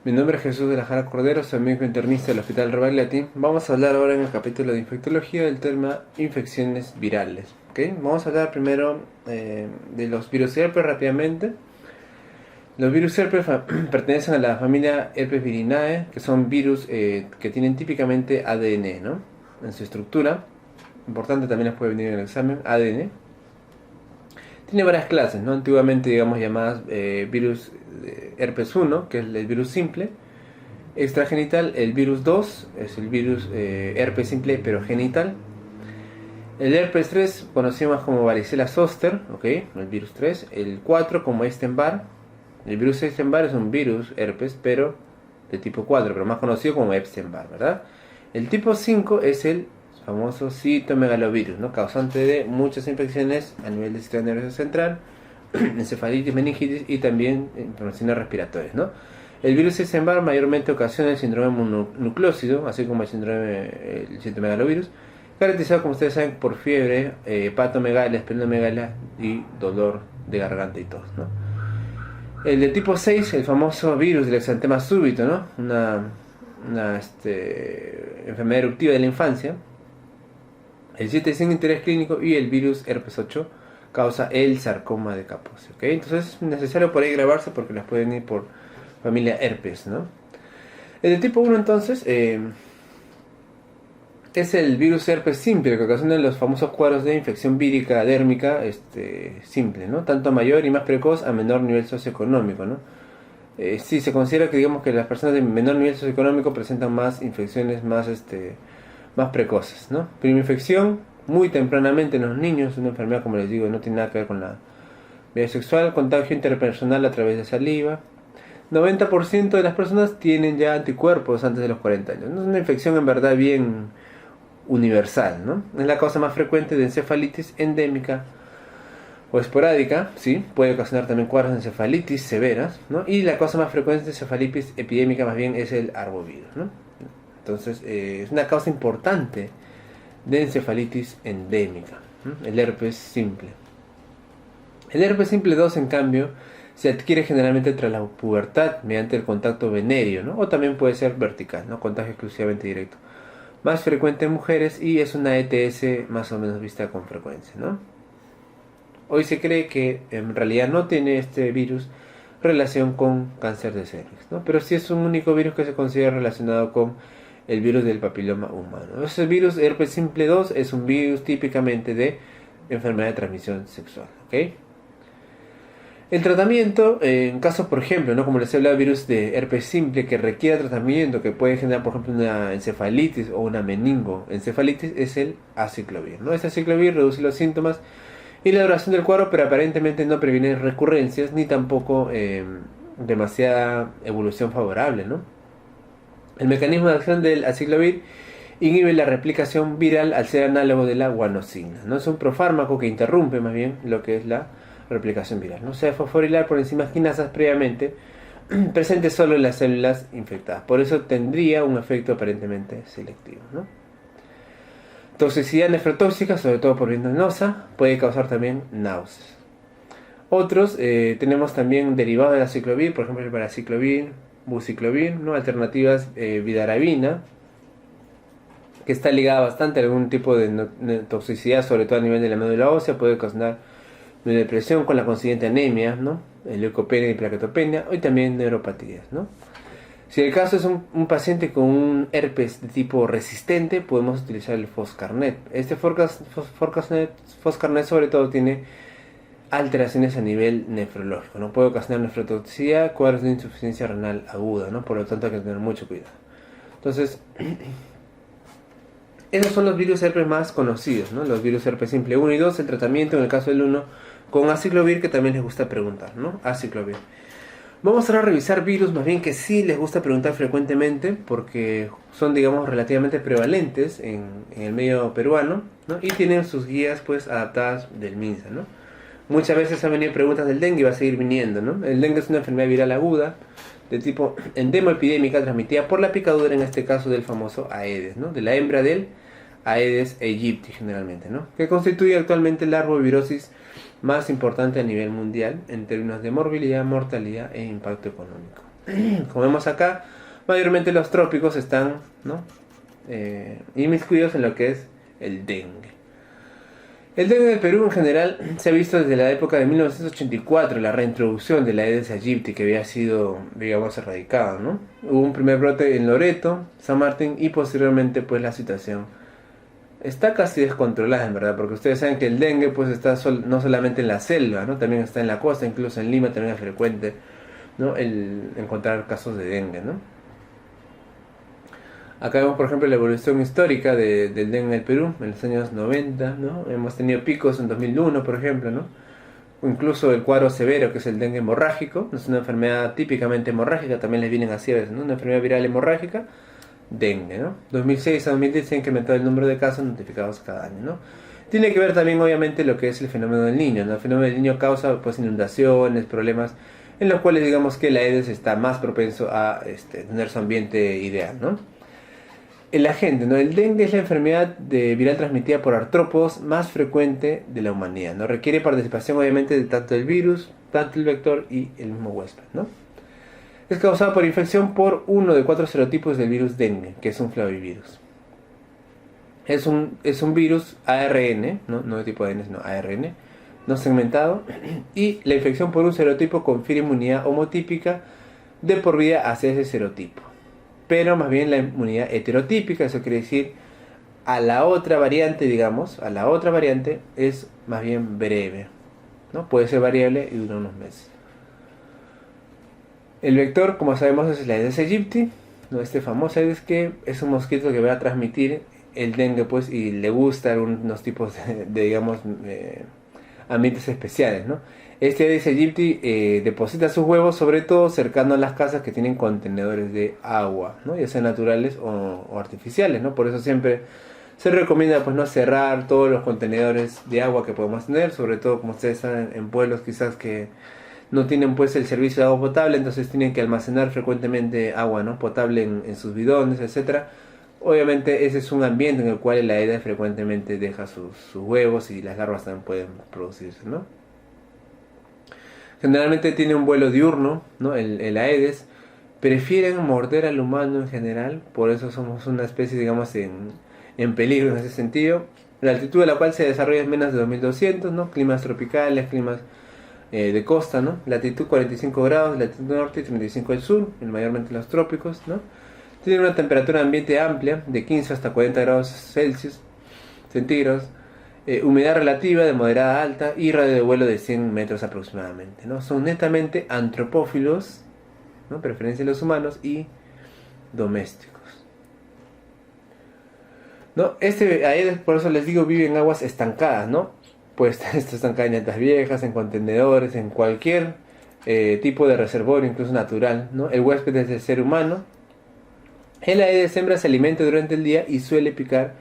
Mi nombre es Jesús de la Jara Cordero, soy médico internista del Hospital Rebagliati. Vamos a hablar ahora en el capítulo de infectología del tema infecciones virales. ¿Okay? Vamos a hablar primero de los virus herpes rápidamente. Los virus herpes pertenecen a la familia Herpes virinae, que son virus que tienen típicamente ADN, ¿no? En su estructura. Importante, también les puede venir en el examen, ADN. Tiene varias clases, ¿no? Antiguamente, digamos, llamadas virus herpes 1, que es el virus simple. Extragenital, el virus 2 es el virus herpes simple pero genital. El herpes 3, conocido más como varicela zoster, ¿ok? El virus 3. El 4 como Epstein-Barr. El virus Epstein-Barr es un virus herpes, pero de tipo 4, pero más conocido como Epstein-Barr, ¿verdad? El tipo 5 es el famoso citomegalovirus, ¿no? Causante de muchas infecciones a nivel del sistema nervioso central, encefalitis, meningitis y también infecciones respiratorias, ¿no? El virus Epstein-Barr mayormente ocasiona el síndrome mononucleósido, así como el citomegalovirus, caracterizado, como ustedes saben, por fiebre, hepatomegalia, esplenomegalia y dolor de garganta y tos, ¿no? El de tipo 6, el famoso virus del exantema súbito, ¿no? Una enfermedad eruptiva de la infancia. El 7 sin interés clínico y el virus herpes 8 causa el sarcoma de Kaposi, ¿ok? Entonces es necesario por ahí grabarse porque las pueden ir por familia herpes, ¿no? El de tipo 1 entonces es el virus herpes simple, que ocasiona los famosos cuadros de infección vírica dérmica simple, ¿no? Tanto a mayor y más precoz a menor nivel socioeconómico, ¿no? Sí, se considera que, digamos, que las personas de menor nivel socioeconómico presentan más infecciones más precoces, ¿no? Primera infección muy tempranamente en los niños, una enfermedad, como les digo, no tiene nada que ver con la vida sexual, contagio interpersonal a través de saliva. 90% de las personas tienen ya anticuerpos antes de los 40 años, ¿no? Es una infección en verdad bien universal, ¿no? Es la causa más frecuente de encefalitis endémica o esporádica, ¿sí? Puede ocasionar también cuadros de encefalitis severas, ¿no? Y la causa más frecuente de encefalitis epidémica más bien es el arbovirus, ¿no? Entonces, es una causa importante de encefalitis endémica, ¿no? El herpes simple. El herpes simple 2, en cambio, se adquiere generalmente tras la pubertad mediante el contacto venéreo, ¿no? O también puede ser vertical, ¿no? Contagio exclusivamente directo. Más frecuente en mujeres y es una ETS más o menos vista con frecuencia, ¿no? Hoy se cree que en realidad no tiene este virus relación con cáncer de cervix, ¿no? Pero sí es un único virus que se considera relacionado con el virus del papiloma humano. Ese virus herpes simple 2 es un virus típicamente de enfermedad de transmisión sexual, ¿ok? El tratamiento, en casos, por ejemplo, ¿no? Como les he hablado, virus de herpes simple que requiere tratamiento, que puede generar, por ejemplo, una encefalitis o una meningoencefalitis, es el aciclovir, ¿no? Este aciclovir reduce los síntomas y la duración del cuadro, pero aparentemente no previene recurrencias ni tampoco demasiada evolución favorable, ¿no? El mecanismo de acción del aciclovir inhibe la replicación viral al ser análogo de la guanosina, ¿no? Es un profármaco que interrumpe más bien lo que es la replicación viral, ¿no? Se debe fosforilar por enzimas quinasas previamente presentes solo en las células infectadas. Por eso tendría un efecto aparentemente selectivo, ¿no? Toxicidad nefrotóxica, sobre todo por venosa, puede causar también náuseas. Otros, tenemos también derivados del aciclovir, por ejemplo el paraciclovir, buciclovir, ¿no? Alternativas, vidarabina, que está ligada bastante a algún tipo de toxicidad, sobre todo a nivel de la médula ósea, puede causar depresión con la consiguiente anemia, ¿no? Leucopenia y plaquetopenia, y también neuropatías, ¿no? Si el caso es un paciente con un herpes de tipo resistente, podemos utilizar el Foscarnet. Este Foscarnet sobre todo tiene alteraciones a nivel nefrológico, ¿no? Puede ocasionar nefrotoxicidad, cuadros de insuficiencia renal aguda, ¿no? Por lo tanto hay que tener mucho cuidado. Entonces, esos son los virus herpes más conocidos, ¿no? Los virus herpes simple 1 y 2, el tratamiento en el caso del 1 con aciclovir, que también les gusta preguntar, ¿no? Aciclovir. Vamos ahora a revisar virus más bien que sí les gusta preguntar frecuentemente porque son, digamos, relativamente prevalentes en el medio peruano, ¿no? Y tienen sus guías pues adaptadas del MINSA, ¿no? Muchas veces han venido preguntas del dengue y va a seguir viniendo, ¿no? El dengue es una enfermedad viral aguda de tipo endemoepidémica transmitida por la picadura, en este caso del famoso Aedes, ¿no? De la hembra del Aedes aegypti generalmente, ¿no? Que constituye actualmente la arbovirosis más importante a nivel mundial en términos de morbilidad, mortalidad e impacto económico. Como vemos acá, mayormente los trópicos están, ¿no? Inmiscuidos en lo que es el dengue. El dengue en el Perú en general se ha visto desde la época de 1984, la reintroducción de la Aedes aegypti que había sido, digamos, erradicada, ¿no? Hubo un primer brote en Loreto, San Martín y posteriormente pues la situación está casi descontrolada en verdad, porque ustedes saben que el dengue pues está no solamente en la selva, ¿no? También está en la costa, incluso en Lima también es frecuente, ¿no? El encontrar casos de dengue, ¿no? Acá vemos, por ejemplo, la evolución histórica del dengue en el Perú en los años 90, ¿no? Hemos tenido picos en 2001, por ejemplo, ¿no? O incluso el cuadro severo, que es el dengue hemorrágico, es una enfermedad típicamente hemorrágica, también les vienen así a veces, ¿no? Una enfermedad viral hemorrágica, dengue, ¿no? 2006 a 2010 se ha incrementado el número de casos notificados cada año, ¿no? Tiene que ver también, obviamente, lo que es el fenómeno del niño, ¿no? El fenómeno del niño causa, pues, inundaciones, problemas, en los cuales, digamos, que la Aedes está más propenso a tener su ambiente ideal, ¿no? El agente, ¿no? El dengue es la enfermedad viral transmitida por artrópodos más frecuente de la humanidad, ¿no? Requiere participación obviamente de tanto el virus, tanto el vector y el mismo huésped, ¿no? Es causada por infección por uno de 4 serotipos del virus dengue, que es un flavivirus. Es un virus ARN, no de tipo ADN, sino ARN, no segmentado, y la infección por un serotipo confiere inmunidad homotípica de por vida hacia ese serotipo. Pero más bien la inmunidad heterotípica, eso quiere decir a la otra variante, digamos, a la otra variante es más bien breve, ¿no? Puede ser variable y dura unos meses. El vector, como sabemos, es la Aedes aegypti, ¿no? Este famoso Aedes que es un mosquito que va a transmitir el dengue, pues, y le gustan unos tipos digamos, ambientes especiales, ¿no? Este Aedes aegypti deposita sus huevos sobre todo cercano a las casas que tienen contenedores de agua, ¿no? Ya sean naturales o artificiales, ¿no? Por eso siempre se recomienda pues no cerrar todos los contenedores de agua que podemos tener, sobre todo como ustedes saben en pueblos quizás que no tienen pues el servicio de agua potable, entonces tienen que almacenar frecuentemente agua, ¿no? Potable en sus bidones, etcétera. Obviamente ese es un ambiente en el cual la Aedes frecuentemente deja sus huevos y las larvas también pueden producirse, ¿no? Generalmente tiene un vuelo diurno, ¿no? El Aedes. Prefieren morder al humano en general, por eso somos una especie, digamos, en peligro en ese sentido. La altitud a la cual se desarrolla es menos de 2200, ¿no? Climas tropicales, climas de costa, ¿no? Latitud 45 grados, latitud norte y 35 del sur, mayormente los trópicos, ¿no? Tiene una temperatura de ambiente amplia, de 15 hasta 40 grados Celsius, centígrados, humedad relativa de moderada a alta y radio de vuelo de 100 metros aproximadamente, ¿no? Son netamente antropófilos, ¿no? Preferencia de los humanos y domésticos, ¿no? Aedes, por eso les digo, vive en aguas estancadas, ¿no? Pues esto estanca en llantas viejas, en contenedores, en cualquier tipo de reservorio, incluso natural, ¿no? El huésped es el ser humano. El Aedes hembra se alimenta durante el día y suele picar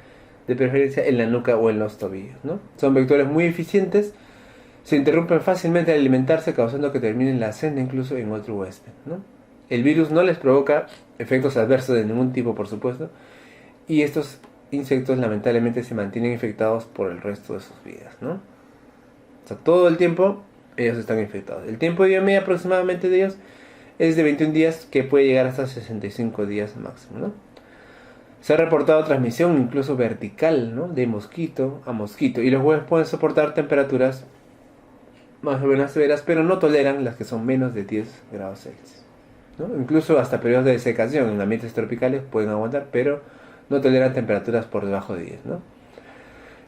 de preferencia en la nuca o en los tobillos, ¿no? Son vectores muy eficientes, se interrumpen fácilmente al alimentarse, causando que terminen la cena incluso en otro huésped, ¿no? El virus no les provoca efectos adversos de ningún tipo, por supuesto, y estos insectos lamentablemente se mantienen infectados por el resto de sus vidas, ¿no? O sea, todo el tiempo ellos están infectados. El tiempo de vida medio aproximadamente de ellos es de 21 días, que puede llegar hasta 65 días máximo, ¿no? Se ha reportado transmisión incluso vertical, ¿no? De mosquito a mosquito, y los huevos pueden soportar temperaturas más o menos severas, pero no toleran las que son menos de 10 grados Celsius, ¿no? Incluso hasta periodos de desecación en ambientes tropicales pueden aguantar, pero no toleran temperaturas por debajo de 10, ¿no?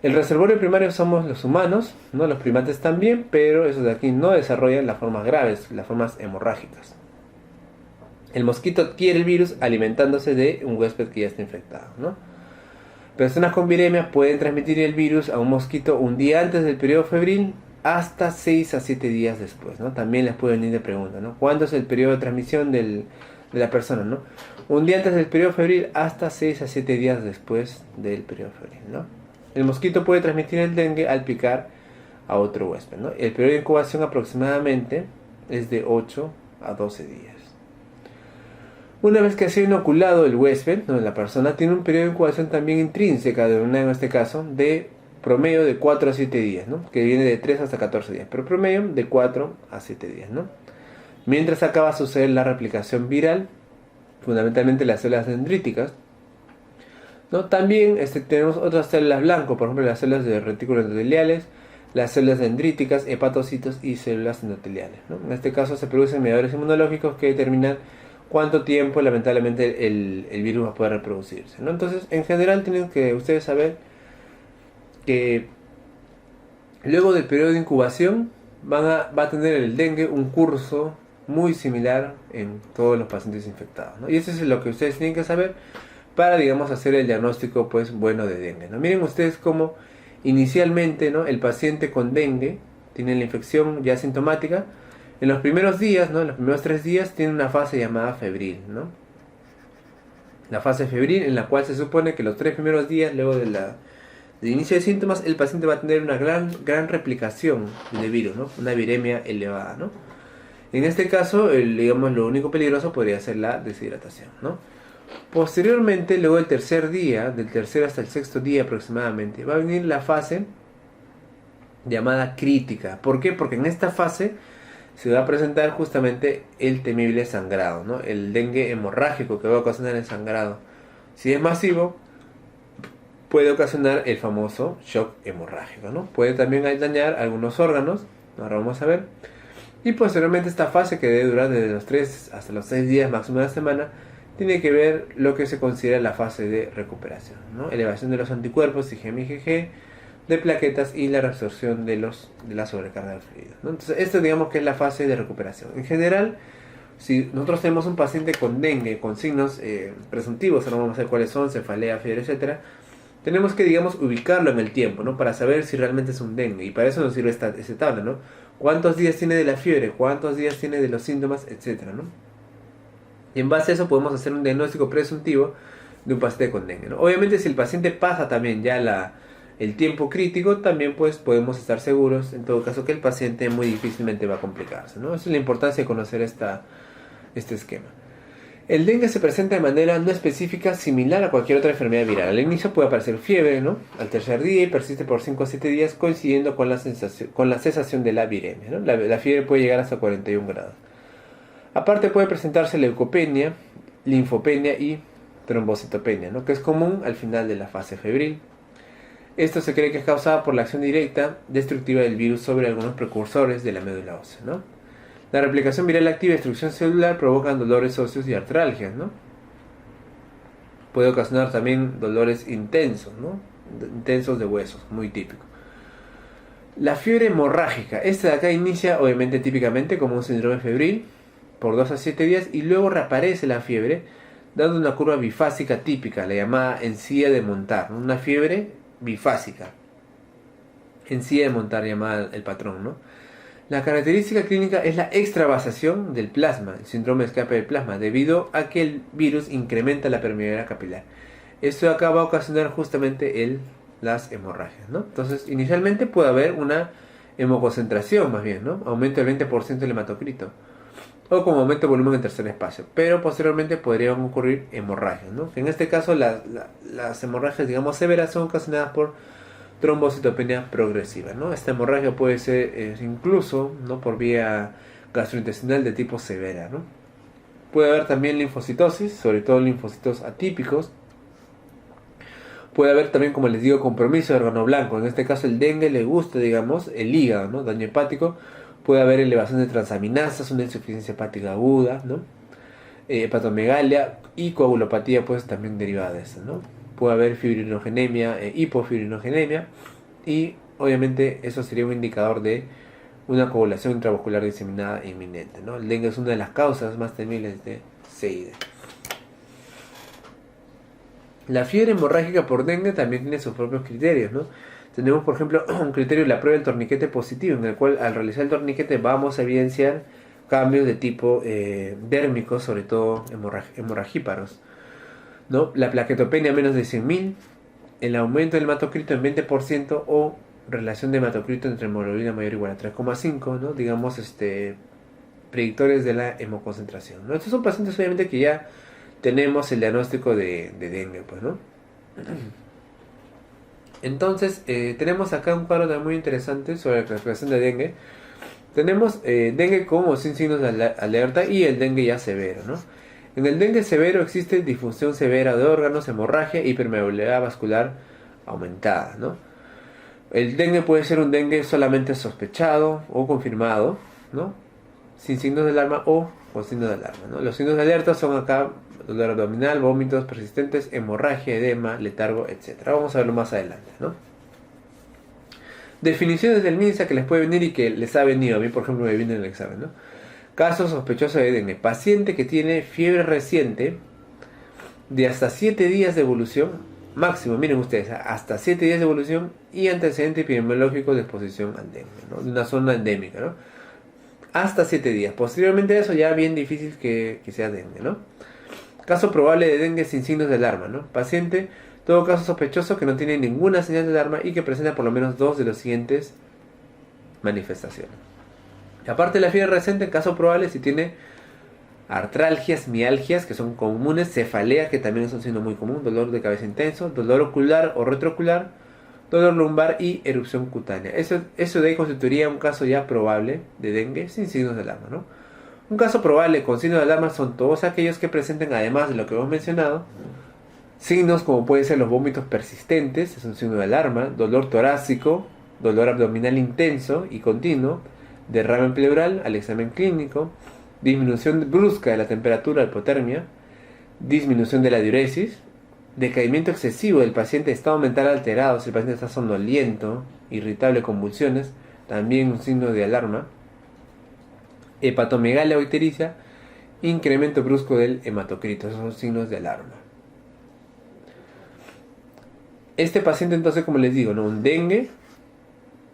El reservorio primario somos los humanos, ¿no? Los primates también, pero esos de aquí no desarrollan las formas graves, las formas hemorrágicas. El mosquito adquiere el virus alimentándose de un huésped que ya está infectado, ¿no? Personas con viremia pueden transmitir el virus a un mosquito un día antes del periodo febril hasta 6 a 7 días después, ¿no? También les puede venir de pregunta, ¿no? ¿Cuándo es el periodo de transmisión de la persona, ¿no? Un día antes del periodo febril hasta 6 a 7 días después del periodo febril, ¿no? El mosquito puede transmitir el dengue al picar a otro huésped, ¿no? El periodo de incubación aproximadamente es de 8 a 12 días. Una vez que ha sido inoculado el huésped, ¿no? La persona tiene un periodo de incubación también intrínseca, en este caso, de promedio de 4 a 7 días, ¿no? Que viene de 3 hasta 14 días, pero promedio de 4 a 7 días, ¿no? mientras acaba de suceder la replicación viral, fundamentalmente las células dendríticas, ¿no? También tenemos otras células blanco, por ejemplo las células de retículos endoteliales, las células dendríticas, hepatocitos y células endoteliales, ¿no? En este caso se producen mediadores inmunológicos que determinan cuánto tiempo lamentablemente el virus va a poder reproducirse, ¿no? Entonces, en general tienen que ustedes saber que luego del periodo de incubación va a tener el dengue un curso muy similar en todos los pacientes infectados, ¿no? Y eso es lo que ustedes tienen que saber para, digamos, hacer el diagnóstico pues bueno de dengue, ¿no? Miren ustedes cómo inicialmente, ¿no?, el paciente con dengue tiene la infección ya sintomática. En los primeros días, ¿no?, en los primeros 3 días tiene una fase llamada febril, ¿no? La fase febril en la cual se supone que los 3 primeros días luego de inicio de síntomas el paciente va a tener una gran replicación de virus, ¿no? Una viremia elevada, ¿no? En este caso, digamos, lo único peligroso podría ser la deshidratación, ¿no? Posteriormente, luego del tercer día, del tercer hasta el sexto día aproximadamente, va a venir la fase llamada crítica. ¿Por qué? Porque en esta fase se va a presentar justamente el temible sangrado, ¿no? El dengue hemorrágico que va a ocasionar el sangrado. Si es masivo, puede ocasionar el famoso shock hemorrágico, ¿no? Puede también dañar algunos órganos, ahora vamos a ver. Y posteriormente esta fase, que debe durar desde los 3 hasta los 6 días, máximo de la semana, tiene que ver lo que se considera la fase de recuperación, ¿no? Elevación de los anticuerpos, IgM y IgG, de plaquetas y la reabsorción de la sobrecarga de fluidos, ¿no? Entonces, esto digamos que es la fase de recuperación. En general, si nosotros tenemos un paciente con dengue, con signos presuntivos, ahora vamos a ver cuáles son, cefalea, fiebre, etcétera, tenemos que, digamos, ubicarlo en el tiempo, ¿no? Para saber si realmente es un dengue. Y para eso nos sirve esta tabla, ¿no? ¿Cuántos días tiene de la fiebre? ¿Cuántos días tiene de los síntomas? Etcétera, ¿no? Y en base a eso podemos hacer un diagnóstico presuntivo de un paciente con dengue, ¿no? Obviamente, si el paciente pasa también ya el tiempo crítico, también pues podemos estar seguros, en todo caso, que el paciente muy difícilmente va a complicarse, ¿no? Esa es la importancia de conocer este esquema. El dengue se presenta de manera no específica, similar a cualquier otra enfermedad viral. Al inicio puede aparecer fiebre, ¿no?, al tercer día, y persiste por 5 a 7 días, coincidiendo con la cesación de la viremia, ¿no? La fiebre puede llegar hasta 41 grados. Aparte puede presentarse leucopenia, linfopenia y trombocitopenia, ¿no?, que es común al final de la fase febril. Esto se cree que es causado por la acción directa destructiva del virus sobre algunos precursores de la médula ósea, ¿no? La replicación viral activa y destrucción celular provocan dolores óseos y artralgias, ¿no? Puede ocasionar también dolores intensos, ¿no?, intensos de huesos, muy típico. La fiebre hemorrágica, esta de acá inicia obviamente típicamente como un síndrome febril por 2 a 7 días y luego reaparece la fiebre dando una curva bifásica típica, la llamada encía de montar, ¿no? Una fiebre bifásica, encía de montar llamada el patrón, ¿no? La característica clínica es la extravasación del plasma, el síndrome de escape del plasma, debido a que el virus incrementa la permeabilidad capilar. Esto acá va a ocasionar justamente las hemorragias, ¿no? Entonces, inicialmente puede haber una hemoconcentración, más bien, ¿no? Aumento del 20% del hematocrito, o como aumento de volumen en tercer espacio, pero posteriormente podrían ocurrir hemorragias, ¿no? En este caso, las hemorragias, digamos, severas son ocasionadas por trombocitopenia progresiva, ¿no? Esta hemorragia puede ser incluso, ¿no?, por vía gastrointestinal de tipo severa, ¿no? Puede haber también linfocitosis, sobre todo linfocitos atípicos. Puede haber también, como les digo, compromiso de órgano blanco. En este caso el dengue le gusta, digamos, el hígado, ¿no?, daño hepático. Puede haber elevación de transaminasas, una insuficiencia hepática aguda, ¿no?, hepatomegalia y coagulopatía, pues también derivada de eso, ¿no? Puede haber fibrinogenemia, hipofibrinogenemia, y obviamente eso sería un indicador de una coagulación intravascular diseminada inminente, ¿no? El dengue es una de las causas más temibles de CID. La fiebre hemorrágica por dengue también tiene sus propios criterios, ¿no? Tenemos, por ejemplo, un criterio de la prueba del torniquete positivo, en el cual al realizar el torniquete vamos a evidenciar cambios de tipo dérmico, sobre todo hemorragíparos, ¿no? La plaquetopenia menos de 100.000, el aumento del hematocrito en 20% o relación de hematocrito entre hemoglobina mayor o igual a 3,5, ¿no? Digamos, predictores de la hemoconcentración, ¿no? Estos son pacientes obviamente que ya tenemos el diagnóstico de dengue, pues, ¿no? Entonces, tenemos acá un cuadro muy interesante sobre la clasificación de dengue, Tenemos dengue con o sin signos de alerta y el dengue ya severo, ¿no? En el dengue severo existe disfunción severa de órganos, hemorragia y permeabilidad vascular aumentada, ¿no? El dengue puede ser un dengue solamente sospechado o confirmado, ¿no? Sin signos de alarma o con signos de alarma, ¿no? Los signos de alerta son acá dolor abdominal, vómitos persistentes, hemorragia, edema, letargo, etc. Vamos a verlo más adelante, ¿no? Definiciones del MINSA que les puede venir y que les ha venido. A mí, por ejemplo, me viene en el examen, ¿no? Caso sospechoso de dengue. Paciente que tiene fiebre reciente de hasta 7 días de evolución, máximo, miren ustedes, hasta 7 días de evolución y antecedente epidemiológico de exposición al dengue, ¿no? De una zona endémica, ¿no? Hasta 7 días. Posteriormente a eso ya bien difícil que sea dengue, ¿no? Caso probable de dengue sin signos de alarma, ¿no? Paciente, todo caso sospechoso que no tiene ninguna señal de alarma y que presenta por lo menos 2 de los siguientes manifestaciones. Aparte de la fiebre reciente, caso probable si tiene artralgias, mialgias, que son comunes, cefalea, que también es un signo muy común, dolor de cabeza intenso, dolor ocular o retroocular, dolor lumbar y erupción cutánea. Eso de ahí constituiría un caso ya probable de dengue sin signos de alarma, ¿no? Un caso probable con signos de alarma son todos aquellos que presenten, además de lo que hemos mencionado, signos como pueden ser los vómitos persistentes, es un signo de alarma, dolor torácico, dolor abdominal intenso y continuo, derrame pleural al examen clínico, disminución brusca de la temperatura, hipotermia, disminución de la diuresis, decaimiento excesivo del paciente, estado mental alterado, si el paciente está somnoliento, irritable, convulsiones, también un signo de alarma, hepatomegalia o ictericia, incremento brusco del hematocrito, esos son signos de alarma. Este paciente entonces, como les digo, ¿no? Un dengue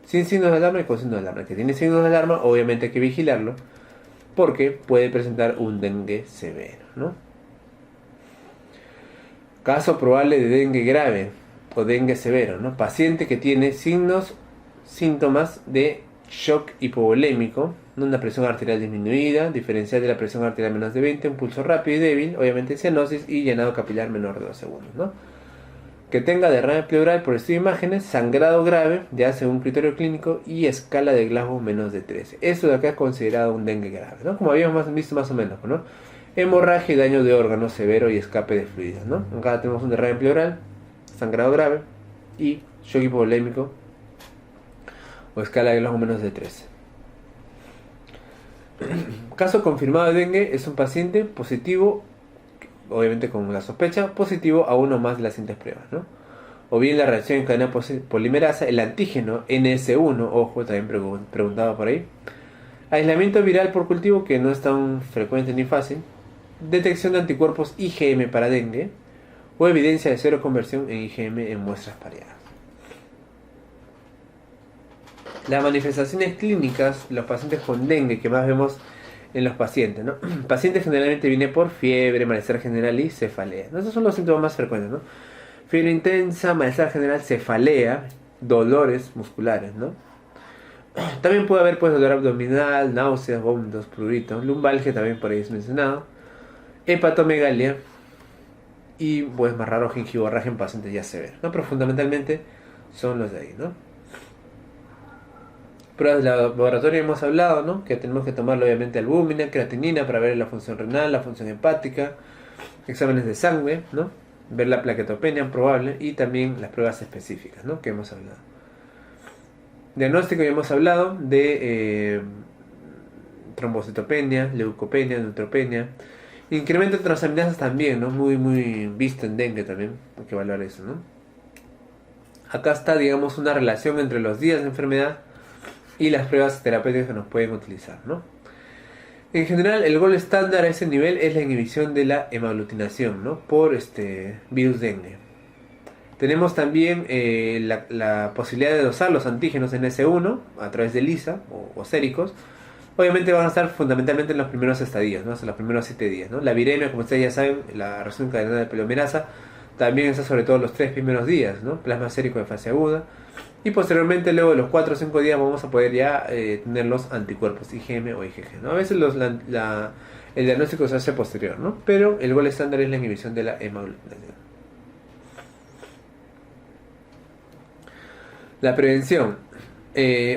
sin signos de alarma y con signos de alarma. El que tiene signos de alarma, obviamente hay que vigilarlo, porque puede presentar un dengue severo, ¿no? Caso probable de dengue grave o dengue severo, ¿no? Paciente que tiene síntomas de shock hipovolémico, ¿no? Una presión arterial disminuida, diferencial de la presión arterial menos de 20, un pulso rápido y débil, obviamente cianosis y llenado capilar menor de 2 segundos, ¿no? Que tenga derrame pleural por estudio de imágenes, sangrado grave, ya según criterio clínico, y escala de Glasgow menos de 13. Eso de acá es considerado un dengue grave, ¿no? Como habíamos visto más o menos, ¿no? Hemorragia y daño de órganos severo y escape de fluidos, ¿no? Acá tenemos un derrame pleural, sangrado grave y shock hipovolémico o escala de Glasgow menos de 13. Caso confirmado de dengue es un paciente positivo, obviamente con la sospecha, positivo a uno más de las siguientes pruebas, ¿no? O bien la reacción en cadena polimerasa, el antígeno NS1, ojo, también preguntaba por ahí. Aislamiento viral por cultivo, que no es tan frecuente ni fácil. Detección de anticuerpos IgM para dengue. O evidencia de cero conversión en IgM en muestras pareadas. Las manifestaciones clínicas, los pacientes con dengue que más vemos en los pacientes, ¿no? Pacientes generalmente viene por fiebre, malestar general y cefalea, ¿no? Esos son los síntomas más frecuentes, ¿no? Fiebre intensa, malestar general, cefalea, dolores musculares, ¿no? También puede haber pues dolor abdominal, náuseas, vómitos, prurito, lumbalgia también por ahí es mencionado, hepatomegalia y pues más raro gingivorragia en pacientes ya severos, ¿no? Pero fundamentalmente son los de ahí, ¿no? Pruebas de laboratorio hemos hablado, ¿no? Que tenemos que tomarlo obviamente albúmina, creatinina para ver la función renal, la función hepática, exámenes de sangre, ¿no? Ver la plaquetopenia probable y también las pruebas específicas, ¿no? Que hemos hablado. Diagnóstico ya hemos hablado de trombocitopenia, leucopenia, neutropenia. Incremento de transaminasas también, ¿no? Muy visto en dengue también, hay que evaluar eso, ¿no? Acá está, digamos, una relación entre los días de enfermedad y las pruebas terapéuticas que nos pueden utilizar, ¿no? En general, el gol estándar a ese nivel es la inhibición de la hemaglutinación, ¿no? Por virus dengue. Tenemos también la posibilidad de dosar los antígenos en S1 a través de ELISA o séricos. Obviamente van a estar fundamentalmente en los primeros estadios, ¿no? O sea, los primeros 7 días, ¿no? La viremia, como ustedes ya saben, la reacción cadenada de polimerasa, también está sobre todo los 3 primeros días, ¿no? Plasma sérico de fase aguda. Y posteriormente, luego de los 4 o 5 días, vamos a poder ya tener los anticuerpos IgM o IgG, ¿no? A veces el diagnóstico se hace posterior, ¿no? Pero el gol estándar es la inhibición de la hemaglutinación. La prevención.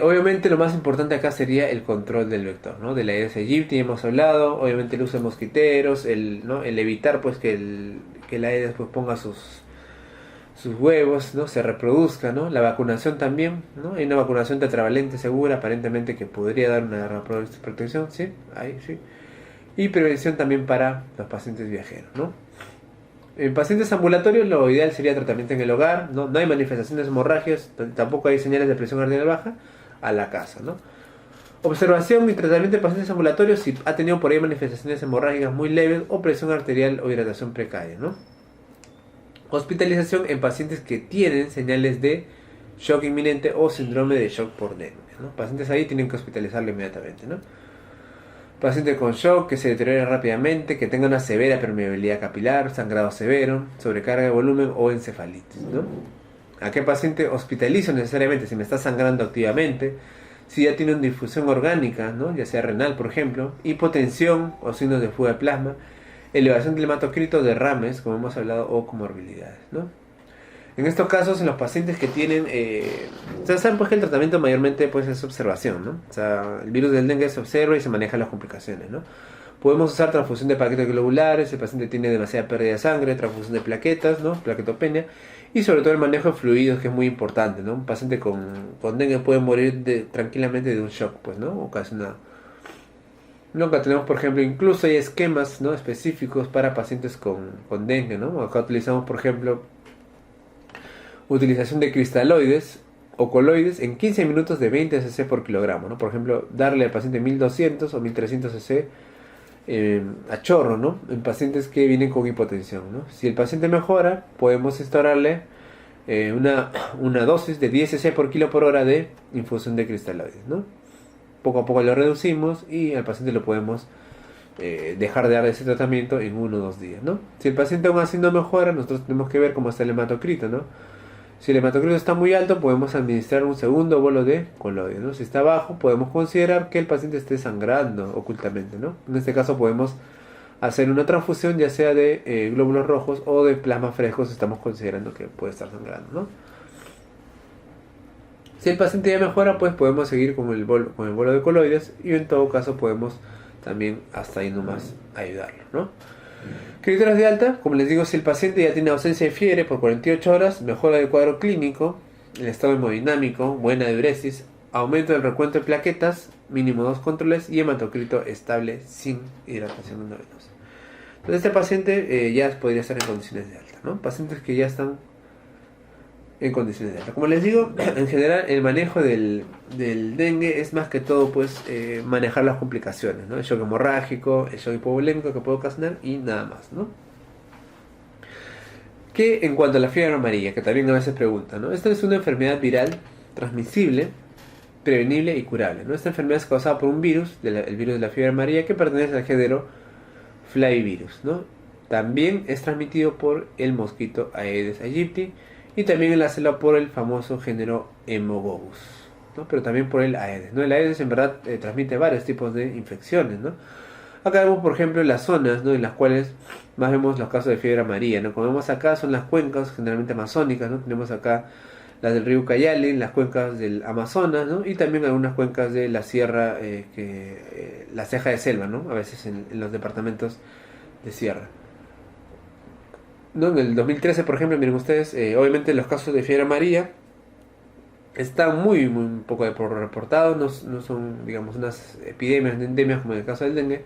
Obviamente lo más importante acá sería el control del vector, ¿no? De la Aedes aegypti ya hemos hablado, obviamente el uso de mosquiteros, ¿no? El evitar pues que la Aedes pues ponga sus huevos, ¿no? Se reproduzca, ¿no? La vacunación también, ¿no? Hay una vacunación tetravalente segura, aparentemente que podría dar una protección, ¿sí? Ahí, sí. Y prevención también para los pacientes viajeros, ¿no? En pacientes ambulatorios lo ideal sería tratamiento en el hogar, ¿no? No hay manifestaciones hemorragias, tampoco hay señales de presión arterial baja, a la casa, ¿no? Observación y tratamiento de pacientes ambulatorios si ha tenido por ahí manifestaciones hemorrágicas muy leves o presión arterial o hidratación precaria, ¿no? Hospitalización en pacientes que tienen señales de shock inminente o síndrome de shock por dengue, ¿no? Pacientes ahí tienen que hospitalizarlo inmediatamente, ¿no? Paciente con shock que se deteriore rápidamente, que tenga una severa permeabilidad capilar, sangrado severo, sobrecarga de volumen o encefalitis, ¿no? ¿A qué paciente hospitalizo necesariamente? Si me está sangrando activamente, si ya tiene una difusión orgánica, ¿no? Ya sea renal, por ejemplo, hipotensión o signos de fuga de plasma, elevación del hematocrito, derrames, como hemos hablado, o comorbilidades, ¿no? En estos casos, en los pacientes que tienen... saben pues que el tratamiento mayormente pues, es observación, ¿no? O sea, el virus del dengue se observa y se manejan las complicaciones, ¿no? Podemos usar transfusión de plaquetas globulares, el paciente tiene demasiada pérdida de sangre, transfusión de plaquetas, ¿no? Plaquetopenia, y sobre todo el manejo de fluidos, que es muy importante, ¿no? Un paciente con dengue puede morir tranquilamente de un shock, pues, ¿no? Ocasionado. Nunca tenemos, por ejemplo, incluso hay esquemas, ¿no? Específicos para pacientes con dengue, ¿no? Acá utilizamos, por ejemplo, utilización de cristaloides o coloides en 15 minutos de 20 cc por kilogramo, ¿no? Por ejemplo, darle al paciente 1200 o 1300 cc a chorro, ¿no? En pacientes que vienen con hipotensión, ¿no? Si el paciente mejora, podemos instaurarle una dosis de 10 cc por kilo por hora de infusión de cristaloides, ¿no? Poco a poco lo reducimos y al paciente lo podemos dejar de dar ese tratamiento en 1 o 2 días, ¿no? Si el paciente aún así no mejora, nosotros tenemos que ver cómo está el hematocrito, ¿no? Si el hematocrito está muy alto, podemos administrar un segundo bolo de coloides, ¿no? Si está bajo, podemos considerar que el paciente esté sangrando ocultamente, ¿no? En este caso podemos hacer una transfusión ya sea de glóbulos rojos o de plasma fresco si estamos considerando que puede estar sangrando, ¿no? Si el paciente ya mejora, pues podemos seguir con el bolo de coloides y en todo caso podemos también hasta ahí nomás ayudarlo, ¿no? Criterios de alta, como les digo, si el paciente ya tiene ausencia de fiebre por 48 horas, mejora del cuadro clínico, el estado hemodinámico, buena diuresis, aumento del recuento de plaquetas, mínimo 2 controles y hematocrito estable sin hidratación endovenosa. Entonces este paciente ya podría estar en condiciones de alta, ¿no? Pacientes que ya están en condiciones de alta. Como les digo, en general el manejo del dengue es más que todo pues manejar las complicaciones, ¿no? El shock hemorrágico, el shock hipovolémico que puede ocasionar y nada más, ¿no? Que en cuanto a la fiebre amarilla, que también a veces preguntan, ¿no? Esta es una enfermedad viral transmisible, prevenible y curable, ¿no? Esta enfermedad es causada por un virus, el virus de la fiebre amarilla, que pertenece al género Flavivirus, ¿no? También es transmitido por el mosquito Aedes aegypti y también en la célula por el famoso género Hemobogus, ¿no? Pero también por el Aedes, ¿no? El Aedes en verdad transmite varios tipos de infecciones, ¿no? Acá vemos, por ejemplo, las zonas, ¿no? En las cuales más vemos los casos de fiebre amarilla, ¿no? Como vemos acá son las cuencas generalmente amazónicas, ¿no? Tenemos acá las del río Ucayali, las cuencas del Amazonas, ¿no? Y también algunas cuencas de la sierra, la ceja de selva, ¿no? A veces en los departamentos de sierra. ¿No? En el 2013, por ejemplo, miren ustedes, obviamente los casos de fiebre amarilla están muy poco reportados, no son, digamos, unas epidemias, endemias como en el caso del dengue,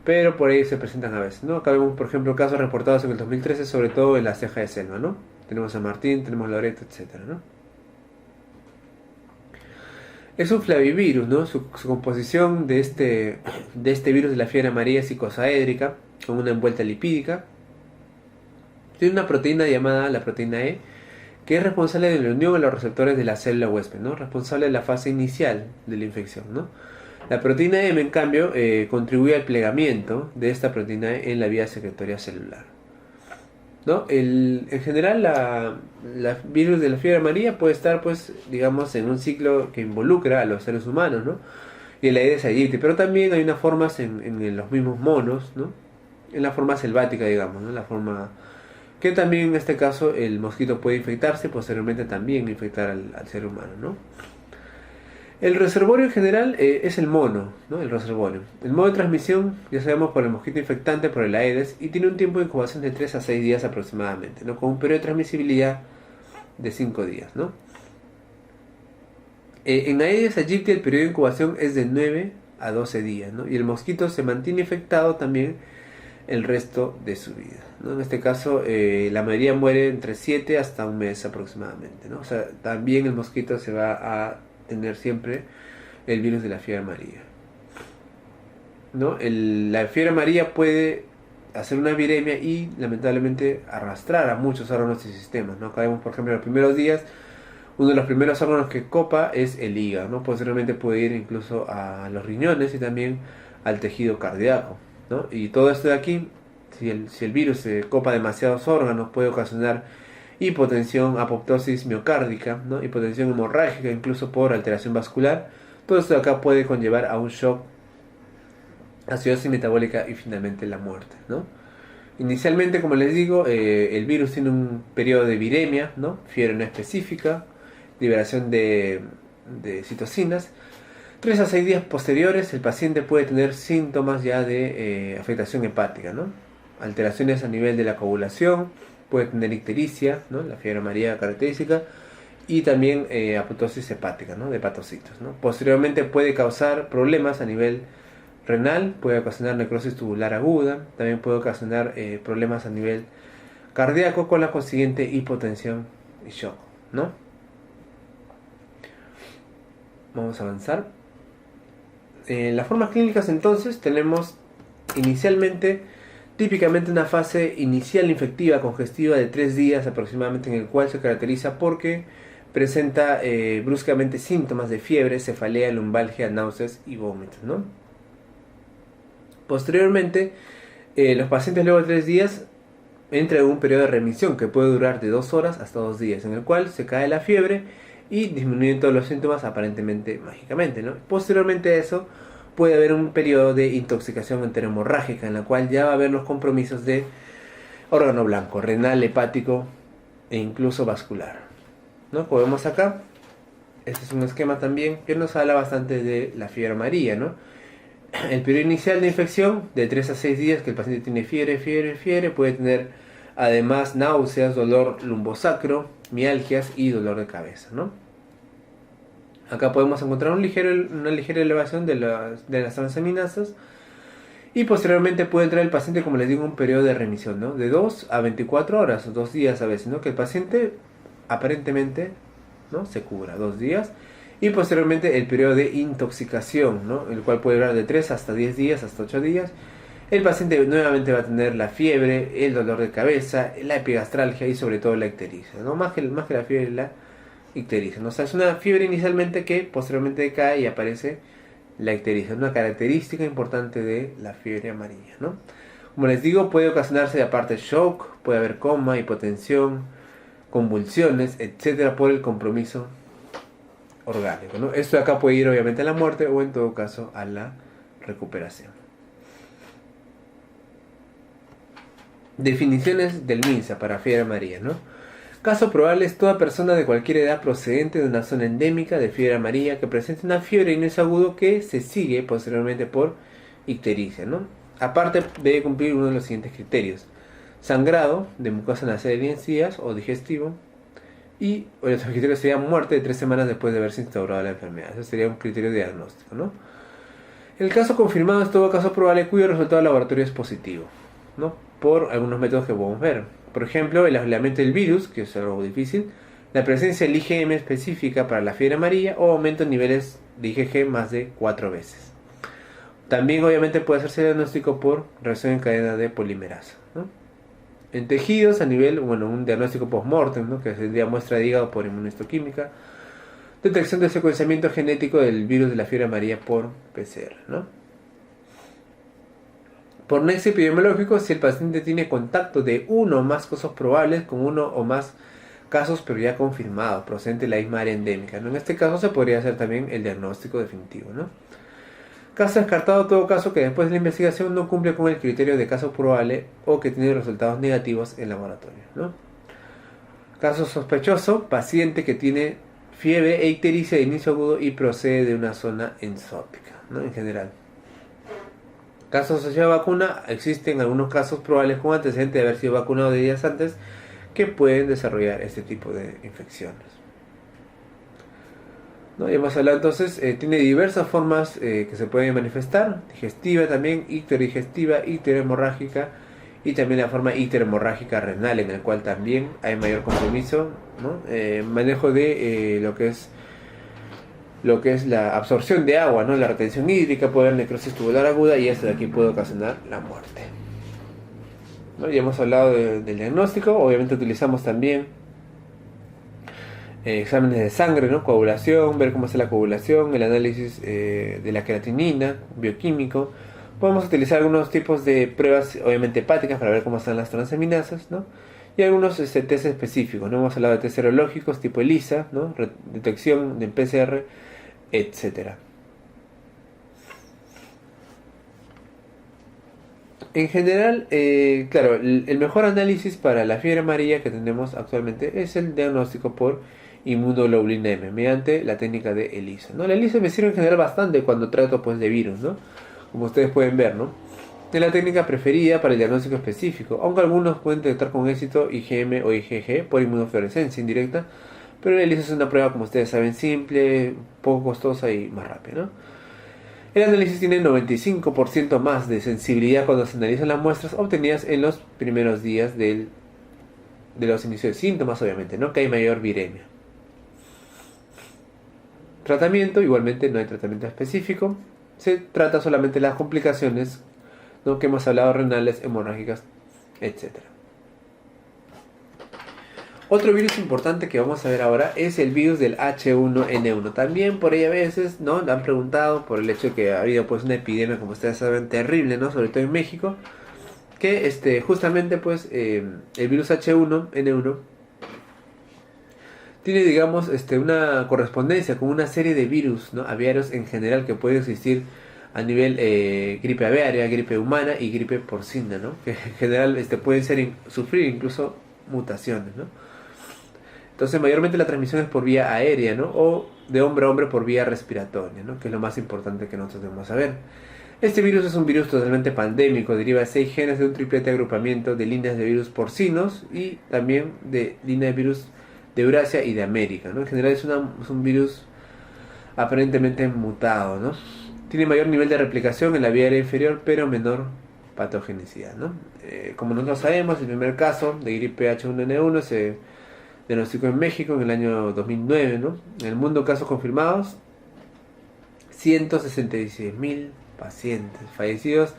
pero por ahí se presentan a veces, ¿no? Acá vemos, por ejemplo, casos reportados en el 2013, sobre todo en la ceja de selva, ¿no? Tenemos San Martín, tenemos Loreto, etcétera, ¿no? Es un flavivirus, ¿no? Su composición de este virus de la fiebre amarilla es icosaédrica, con una envuelta lipídica. Tiene una proteína llamada la proteína E, que es responsable de la unión a los receptores de la célula huésped, ¿no? Responsable de la fase inicial de la infección, ¿no? La proteína M, en cambio, contribuye al plegamiento de esta proteína E en la vía secretoria celular, ¿no? En general, la virus de la fiebre amarilla puede estar, pues, digamos, en un ciclo que involucra a los seres humanos, ¿no? Y el Aedes aegypti, pero también hay unas formas en los mismos monos, ¿no? En la forma selvática, digamos, ¿no? La forma que también en este caso el mosquito puede infectarse y posteriormente también infectar al ser humano, ¿no? El reservorio en general es el mono, ¿no? El reservorio. El modo de transmisión, ya sabemos, por el mosquito infectante, por el Aedes, y tiene un tiempo de incubación de 3 a 6 días aproximadamente, ¿no? Con un periodo de transmisibilidad de 5 días, ¿no? En Aedes aegypti el periodo de incubación es de 9 a 12 días, ¿no? Y el mosquito se mantiene infectado también el resto de su vida, ¿no? En este caso, la mayoría muere entre 7 hasta un mes aproximadamente, ¿no? O sea, también el mosquito se va a tener siempre el virus de la fiebre amarilla, ¿no? La fiebre amarilla puede hacer una viremia y lamentablemente arrastrar a muchos órganos y sistemas, ¿no? Acá vemos, por ejemplo, en los primeros días, uno de los primeros órganos que copa es el hígado, ¿no? Posteriormente puede ir incluso a los riñones y también al tejido cardíaco, ¿no? Y todo esto de aquí, si el virus se copa demasiados órganos, puede ocasionar hipotensión, apoptosis miocárdica, ¿no? Hipotensión hemorrágica, incluso por alteración vascular. Todo esto de acá puede conllevar a un shock, acidosis metabólica y finalmente la muerte, ¿no? Inicialmente, como les digo, el virus tiene un periodo de viremia, ¿no? Fiebre no específica, liberación de citocinas. 3 a 6 días posteriores, el paciente puede tener síntomas ya de afectación hepática, ¿no? Alteraciones a nivel de la coagulación, puede tener ictericia, ¿no? La fiebre amarilla característica, y también apoptosis hepática, ¿no? De hepatocitos, ¿no? Posteriormente puede causar problemas a nivel renal, puede ocasionar necrosis tubular aguda, también puede ocasionar problemas a nivel cardíaco con la consiguiente hipotensión y shock, ¿no? Vamos a avanzar. Las formas clínicas entonces tenemos inicialmente, típicamente una fase inicial infectiva congestiva de 3 días aproximadamente, en el cual se caracteriza porque presenta bruscamente síntomas de fiebre, cefalea, lumbalgia, náuseas y vómitos, ¿no? Posteriormente, los pacientes luego de 3 días entran en un periodo de remisión que puede durar de 2 horas hasta 2 días, en el cual se cae la fiebre y disminuyen todos los síntomas aparentemente mágicamente, ¿no? Posteriormente a eso puede haber un periodo de intoxicación enterohemorrágica, en la cual ya va a haber los compromisos de órgano blanco, renal, hepático e incluso vascular, ¿no? Como vemos acá, este es un esquema también que nos habla bastante de la fiebre amarilla, ¿no? El periodo inicial de infección, de 3 a 6 días, que el paciente tiene fiebre, puede tener además náuseas, dolor lumbosacro, mialgias y dolor de cabeza, ¿no? Acá podemos encontrar una ligera elevación de las transaminasas, y posteriormente puede entrar el paciente, como les digo, en un periodo de remisión, ¿no? De 2 a 24 horas, 2 días a veces, ¿no? Que el paciente aparentemente, ¿no? Se cura 2 días. Y posteriormente el periodo de intoxicación, ¿no? El cual puede durar de 3 hasta 10 días, hasta 8 días. El paciente nuevamente va a tener la fiebre, el dolor de cabeza, la epigastralgia y sobre todo la ictericia, ¿no? Más que la fiebre, la ictericia, ¿no? O sea, es una fiebre inicialmente que posteriormente cae y aparece la ictericia. Es una característica importante de la fiebre amarilla, ¿no? Como les digo, puede ocasionarse aparte shock, puede haber coma, hipotensión, convulsiones, etcétera, por el compromiso orgánico, ¿no? Esto de acá puede ir obviamente a la muerte o en todo caso a la recuperación. Definiciones del MINSA para fiebre amarilla, ¿no? Caso probable es toda persona de cualquier edad procedente de una zona endémica de fiebre amarilla que presente una fiebre y no es agudo que se sigue posteriormente por ictericia, ¿no? Aparte debe cumplir uno de los siguientes criterios: sangrado de mucosa nasal y encías o digestivo, y el otro criterio sería muerte de 3 semanas después de haberse instaurado la enfermedad. Ese sería un criterio diagnóstico, ¿no? El caso confirmado es todo caso probable cuyo resultado laboratorio es positivo, ¿no? Por algunos métodos que podemos ver. Por ejemplo, el aislamiento del virus, que es algo difícil, la presencia del IgM específica para la fiebre amarilla o aumento en niveles de IgG más de 4 veces. También obviamente puede hacerse diagnóstico por reacción en cadena de polimerasa, ¿no? En tejidos a nivel, un diagnóstico post-mortem, ¿no? Que sería muestra de hígado por inmunohistoquímica, detección del secuenciamiento genético del virus de la fiebre amarilla por PCR, ¿no? Por nexo epidemiológico, si el paciente tiene contacto de uno o más casos probables con uno o más casos pero ya confirmados procedente de la misma área endémica, ¿no? En este caso se podría hacer también el diagnóstico definitivo, ¿no? Caso descartado, todo caso que después de la investigación no cumple con el criterio de caso probable o que tiene resultados negativos en laboratorio, ¿no? Caso sospechoso, paciente que tiene fiebre e ictericia de inicio agudo y procede de una zona ensópica, ¿no? En general. Casos asociados a vacuna, existen algunos casos probables con antecedentes de haber sido vacunado de días antes que pueden desarrollar este tipo de infecciones, ¿no? Y hemos hablado entonces, tiene diversas formas que se pueden manifestar, digestiva también, icterodigestiva, icterohemorrágica y también la forma icterohemorrágica renal, en el cual también hay mayor compromiso, ¿no? Manejo de lo que es la absorción de agua, ¿no? La retención hídrica, puede haber necrosis tubular aguda y esto de aquí puede ocasionar la muerte, ¿no? Ya hemos hablado del diagnóstico, obviamente utilizamos también exámenes de sangre, ¿no? Coagulación, ver cómo está la coagulación, el análisis de la creatinina, bioquímico. Podemos utilizar algunos tipos de pruebas, obviamente hepáticas, para ver cómo están las transaminasas, ¿no? Y algunos test específicos, ¿no? Hemos hablado de test serológicos tipo ELISA, ¿no? Detección de PCR, etcétera. En general, claro, el mejor análisis para la fiebre amarilla que tenemos actualmente es el diagnóstico por inmunoglobulina M, mediante la técnica de ELISA, ¿no? La ELISA me sirve en general bastante cuando trato pues de virus, ¿no? Como ustedes pueden ver, ¿no? Es la técnica preferida para el diagnóstico específico, aunque algunos pueden detectar con éxito IgM o IgG por inmunofluorescencia indirecta, pero la ELISA es una prueba, como ustedes saben, simple, poco costosa y más rápida, ¿no? El análisis tiene 95% más de sensibilidad cuando se analizan las muestras obtenidas en los primeros días de los inicios de síntomas, obviamente, ¿no? Que hay mayor viremia. Tratamiento, igualmente no hay tratamiento específico. Se trata solamente de las complicaciones, ¿no? Que hemos hablado, renales, hemorrágicas, etc. Otro virus importante que vamos a ver ahora es el virus del H1N1. También por ahí a veces, ¿no? Le han preguntado por el hecho de que ha habido pues una epidemia, como ustedes saben, terrible, ¿no? Sobre todo en México. Que justamente pues el virus H1N1 tiene, digamos, una correspondencia con una serie de virus, ¿no? Aviarios en general que pueden existir a nivel gripe aviaria, gripe humana y gripe porcina, ¿no? Que en general pueden sufrir incluso mutaciones, ¿no? Entonces mayormente la transmisión es por vía aérea, ¿no? O de hombre a hombre por vía respiratoria, ¿no? Que es lo más importante que nosotros debemos saber. Este virus es un virus totalmente pandémico, deriva de 6 genes de un triplete agrupamiento de líneas de virus porcinos y también de líneas de virus de Eurasia y de América, ¿no? En general es un virus aparentemente mutado, ¿no? Tiene mayor nivel de replicación en la vía aérea inferior, pero menor patogenicidad, ¿no? Como nosotros sabemos, el primer caso de gripe H1N1 se diagnosticó en México en el año 2009, ¿no? En el mundo, casos confirmados, 166.000 pacientes fallecidos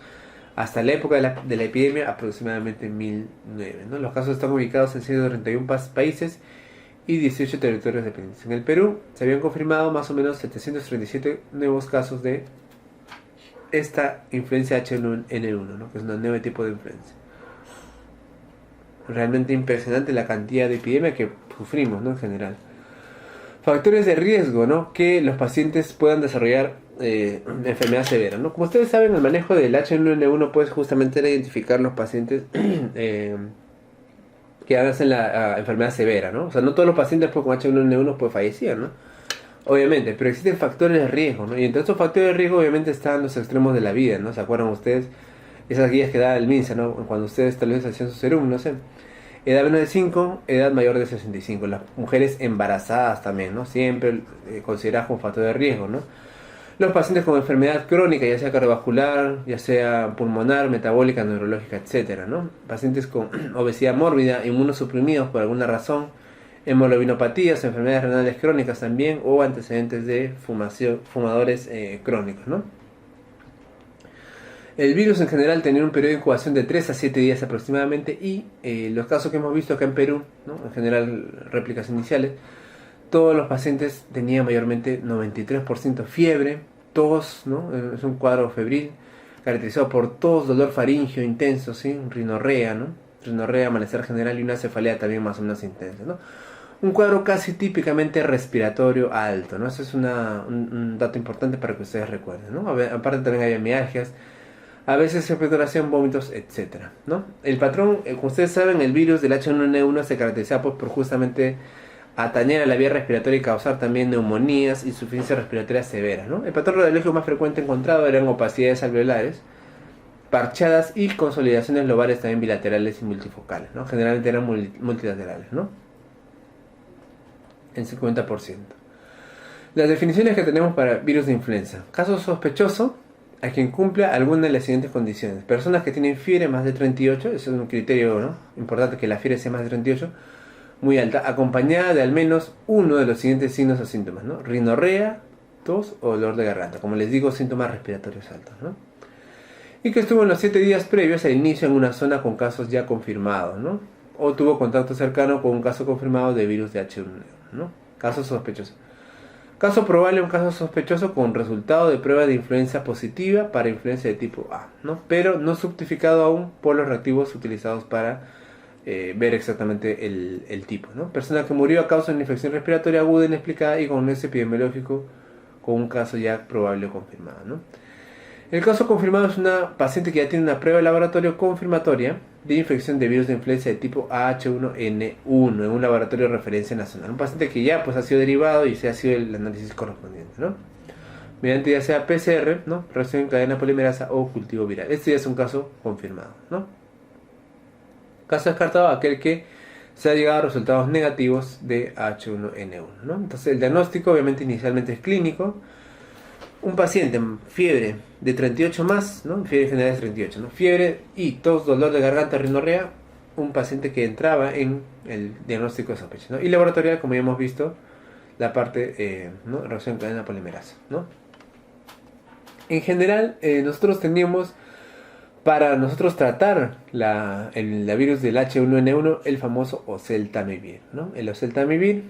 hasta la época de la epidemia, aproximadamente 1009, ¿no? Los casos están ubicados en 131 países y 18 territorios dependientes. En el Perú se habían confirmado más o menos 737 nuevos casos de esta influencia H1N1, ¿no? Que es un nuevo tipo de influencia. Realmente impresionante la cantidad de epidemia que sufrimos, ¿no? En general. Factores de riesgo, ¿no? Que los pacientes puedan desarrollar enfermedad severa, ¿no? Como ustedes saben, el manejo del H1N1 puede justamente identificar los pacientes que hacen la enfermedad severa, ¿no? O sea, no todos los pacientes con H1N1 pues fallecían, ¿no? Obviamente, pero existen factores de riesgo, ¿no? Y entre estos factores de riesgo obviamente están los extremos de la vida, ¿no? ¿Se acuerdan ustedes? Esas guías que da el MINSA, ¿no? Cuando ustedes tal vez hacían su serum, no sé. Edad menor de 5, edad mayor de 65. Las mujeres embarazadas también, ¿no? Siempre consideradas como factor de riesgo, ¿no? Los pacientes con enfermedad crónica, ya sea cardiovascular, ya sea pulmonar, metabólica, neurológica, etcétera, ¿no? Pacientes con obesidad mórbida, inmunosuprimidos por alguna razón, hemoglobinopatías, enfermedades renales crónicas también, o antecedentes de fumadores crónicos, ¿no? El virus en general tenía un periodo de incubación de 3 a 7 días aproximadamente y los casos que hemos visto acá en Perú, ¿no? En general réplicas iniciales, todos los pacientes tenían mayormente 93% fiebre, tos, ¿no? Es un cuadro febril caracterizado por tos, dolor faríngeo intenso, ¿sí? Rinorrea, ¿no? Rinorrea, malestar general y una cefalea también más o menos intensa, ¿no? Un cuadro casi típicamente respiratorio alto, ¿no? Eso es un dato importante para que ustedes recuerden, ¿no? Aparte también había mialgias, a veces expectoración, vómitos, etcétera, ¿no? El patrón, como ustedes saben, el virus del H1N1 se caracteriza por justamente atañer a la vía respiratoria y causar también neumonías y insuficiencia respiratoria severa, ¿no? El patrón radiológico más frecuente encontrado eran opacidades alveolares, parchadas y consolidaciones lobales también bilaterales y multifocales, ¿no? Generalmente eran multilaterales, ¿no? En 50%. Las definiciones que tenemos para virus de influenza. Caso sospechoso, a quien cumpla alguna de las siguientes condiciones. Personas que tienen fiebre más de 38, eso es un criterio, ¿no? Importante, que la fiebre sea más de 38, muy alta, acompañada de al menos uno de los siguientes signos o síntomas, ¿no? Rinorrea, tos o dolor de garganta. Como les digo, síntomas respiratorios altos, ¿no? Y que estuvo en los 7 días previos al inicio en una zona con casos ya confirmados, ¿no? O tuvo contacto cercano con un caso confirmado de virus de H1N1, ¿no? Caso sospechoso. Caso probable, un caso sospechoso con resultado de prueba de influenza positiva para influenza de tipo A, ¿no? Pero no certificado aún por los reactivos utilizados para ver exactamente el tipo, ¿no? Persona que murió a causa de una infección respiratoria aguda inexplicada y con un epidemiológico con un caso ya probable o confirmado, ¿no? El caso confirmado es una paciente que ya tiene una prueba de laboratorio confirmatoria de infección de virus de influenza de tipo H1N1 en un laboratorio de referencia nacional. Un paciente que ya pues ha sido derivado y se ha sido el análisis correspondiente, ¿no? Mediante ya sea PCR, ¿no? Reacción en cadena polimerasa o cultivo viral. Este ya es un caso confirmado, ¿no? Caso descartado, aquel que se ha llegado a resultados negativos de H1N1, ¿no? Entonces el diagnóstico obviamente inicialmente es clínico. Un paciente, fiebre de 38 más, ¿no? Fiebre general es 38, ¿no? Fiebre y tos, dolor de garganta, rinorrea, un paciente que entraba en el diagnóstico de sospecha, ¿no? Y laboratorial, como ya hemos visto, la parte, ¿no? Reacción en cadena polimerasa, ¿no? En general, nosotros teníamos, para nosotros tratar la virus del H1N1, el famoso oseltamivir, ¿no? El oseltamivir,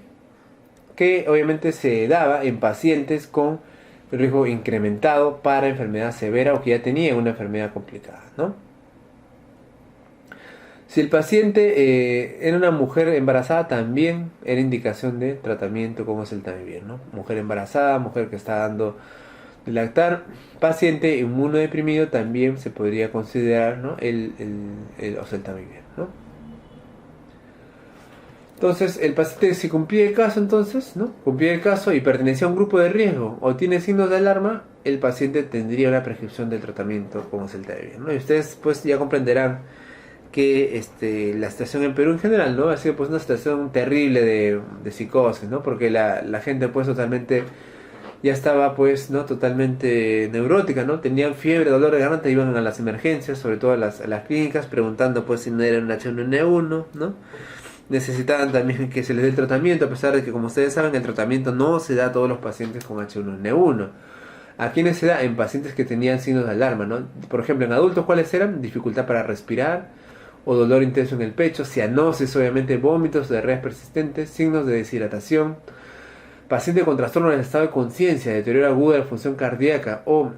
que obviamente se daba en pacientes con riesgo incrementado para enfermedad severa o que ya tenía una enfermedad complicada, ¿no? Si el paciente era una mujer embarazada, también era indicación de tratamiento como oseltamivir, ¿no? Mujer embarazada, mujer que está dando de lactar, paciente inmunodeprimido, también se podría considerar, ¿no? el oseltamivir, ¿no? Entonces, el paciente, si cumplía el caso, entonces, ¿no? Cumplía el caso y pertenecía a un grupo de riesgo o tiene signos de alarma, el paciente tendría una prescripción del tratamiento como oseltamivir, ¿no? Y ustedes, pues, ya comprenderán que la situación en Perú en general, ¿no? Ha sido, pues, una situación terrible de psicosis, ¿no? Porque la gente, pues, totalmente ya estaba, pues, ¿no? Totalmente neurótica, ¿no? Tenían fiebre, dolor de garganta, iban a las emergencias, sobre todo a las clínicas, preguntando, pues, si no era un H1N1, ¿no? Necesitaban también que se les dé el tratamiento, a pesar de que, como ustedes saben, el tratamiento no se da a todos los pacientes con H1N1. ¿A quiénes se da? En pacientes que tenían signos de alarma, ¿no? Por ejemplo, en adultos, ¿cuáles eran? Dificultad para respirar o dolor intenso en el pecho, cianosis, obviamente, vómitos, diarreas persistentes, signos de deshidratación, paciente con trastorno del estado de conciencia, deterioro agudo de la función cardíaca o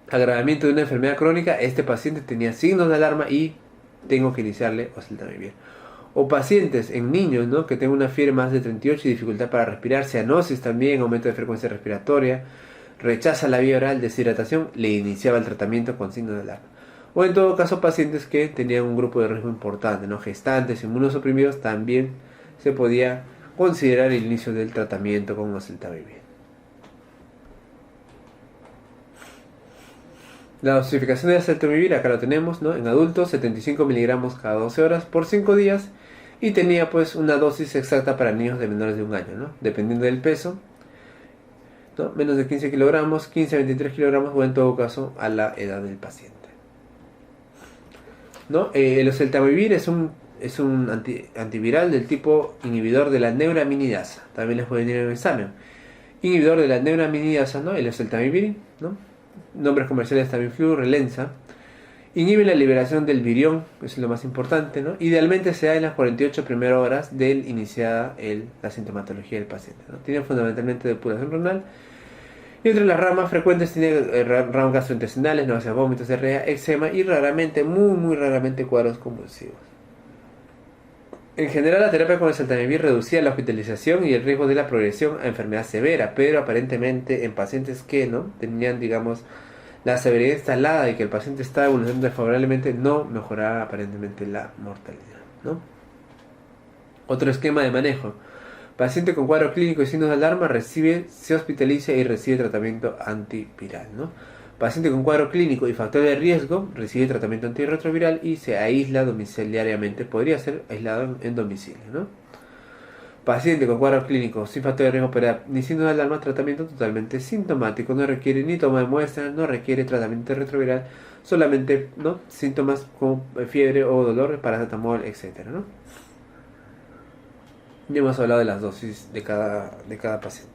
agravamiento de una enfermedad crónica. Este paciente tenía signos de alarma y tengo que iniciarle oseltamivir. O pacientes en niños, ¿no? Que tengan una fiebre más de 38 y dificultad para respirar, cianosis también, aumento de frecuencia respiratoria, rechaza la vía oral, deshidratación, le iniciaba el tratamiento con signos de alarma. O en todo caso, pacientes que tenían un grupo de riesgo importante, ¿no? Gestantes, inmunosuprimidos, también se podía considerar el inicio del tratamiento con oseltamivir. La dosificación de oseltamivir, acá lo tenemos, ¿no? En adultos, 75 miligramos cada 12 horas por 5 días. Y tenía, pues, una dosis exacta para niños de menores de un año, ¿no? Dependiendo del peso, ¿no? Menos de 15 kilogramos, 15 a 23 kilogramos, o en todo caso a la edad del paciente, ¿no? El oseltamivir es un antiviral del tipo inhibidor de la neuraminidasa. También les pueden ir en el examen. Inhibidor de la neuraminidasa, ¿no? El oseltamivir, ¿no? Nombres comerciales: Tamiflu, Relenza. Inhibe la liberación del virión, eso es lo más importante, ¿no? Idealmente se da en las 48 primeras horas de iniciada la sintomatología del paciente, ¿no? Tiene fundamentalmente depuración renal. Y entre las ramas frecuentes tiene ramas gastrointestinales, náuseas, vómitos, diarrea, eczema y raramente, muy raramente, cuadros convulsivos. En general, la terapia con el oseltamivir reducía la hospitalización y el riesgo de la progresión a enfermedad severa, pero aparentemente en pacientes que no tenían, digamos, la severidad instalada y que el paciente estaba evolucionando desfavorablemente, no mejoraba aparentemente la mortalidad, ¿no? Otro esquema de manejo: Paciente con cuadro clínico y signos de alarma se hospitaliza y recibe tratamiento antiviral, ¿no? Paciente con cuadro clínico y factor de riesgo recibe tratamiento antirretroviral y se aísla domiciliariamente. Podría ser aislado en domicilio, ¿no? Paciente con cuadro clínico sin factor de riesgo ni signos de alarma, tratamiento totalmente sintomático. No requiere ni toma de muestras, no requiere tratamiento retroviral, solamente, ¿no?, síntomas como fiebre o dolor, paracetamol, etcétera, ¿no? Ya hemos hablado de las dosis de cada paciente.